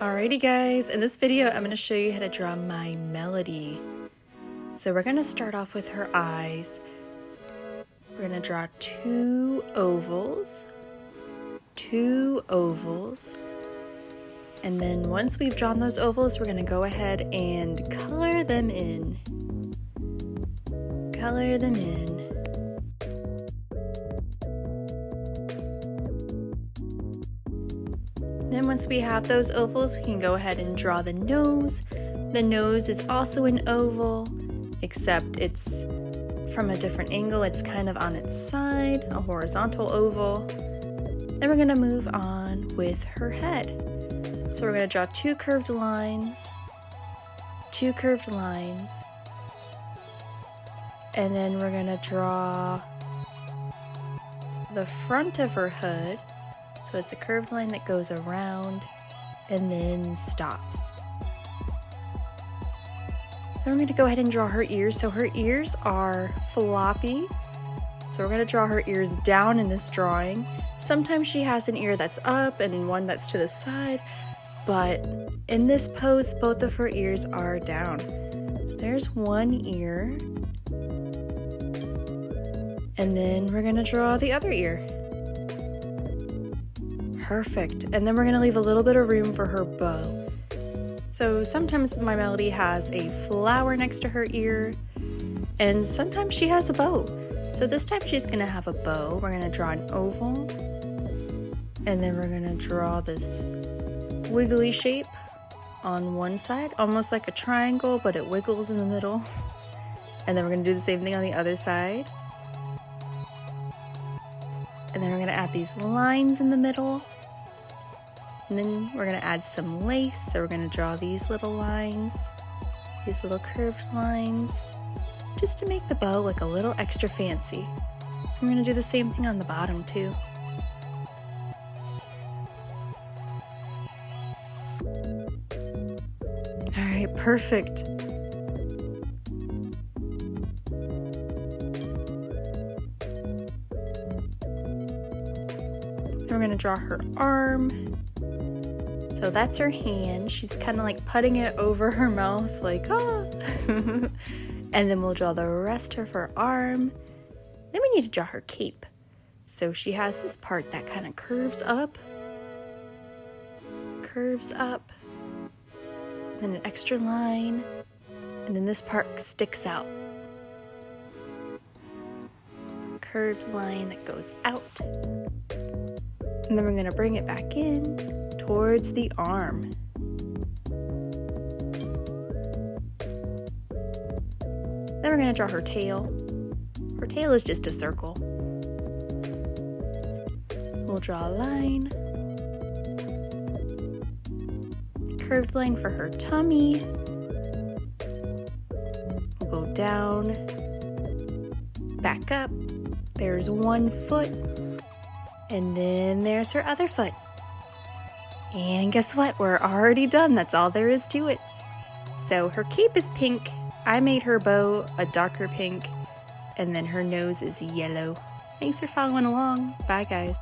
Alrighty guys, in this video I'm going to show you how to draw my melody. So we're going to start off with her eyes. We're going to draw two ovals, and then once we've drawn those ovals, we're going to go ahead and color them in. Then once we have those ovals, we can go ahead and draw the nose. The nose is also an oval, except it's from a different angle. It's kind of on its side, a horizontal oval. Then we're gonna move on with her head. So we're gonna draw two curved lines, and then we're gonna draw the front of her hood. So it's a curved line that goes around and then stops. Then we're going to go ahead and draw her ears. So her ears are floppy. So we're going to draw her ears down in this drawing. Sometimes she has an ear that's up and one that's to the side, but in this pose, both of her ears are down. So there's one ear. And then we're going to draw the other ear. Perfect. And then we're going to leave a little bit of room for her bow. So sometimes my melody has a flower next to her ear, and sometimes she has a bow. So this time she's going to have a bow. We're going to draw an oval, and then we're going to draw this wiggly shape on one side, almost like a triangle, but it wiggles in the middle. And then we're going to do the same thing on the other side. And then we're going to add these lines in the middle. And then we're going to add some lace. So we're going to draw these little lines, these little curved lines, just to make the bow look a little extra fancy. I'm going to do the same thing on the bottom too. All right, perfect. We're going to draw her arm. So that's her hand. She's kind of like putting it over her mouth like, ah. And then we'll draw the rest of her arm. Then we need to draw her cape. So she has this part that kind of curves up. Then an extra line. And then this part sticks out. Curved line that goes out. And then we're going to bring it back in towards the arm. Then we're going to draw her tail. Her tail is just a circle. We'll draw a line. Curved line for her tummy. We'll go down, back up. There's one foot. And then there's her other foot. And guess what? We're already done. That's all there is to it. So her cape is pink. I made her bow a darker pink. And then her nose is yellow. Thanks for following along. Bye, guys.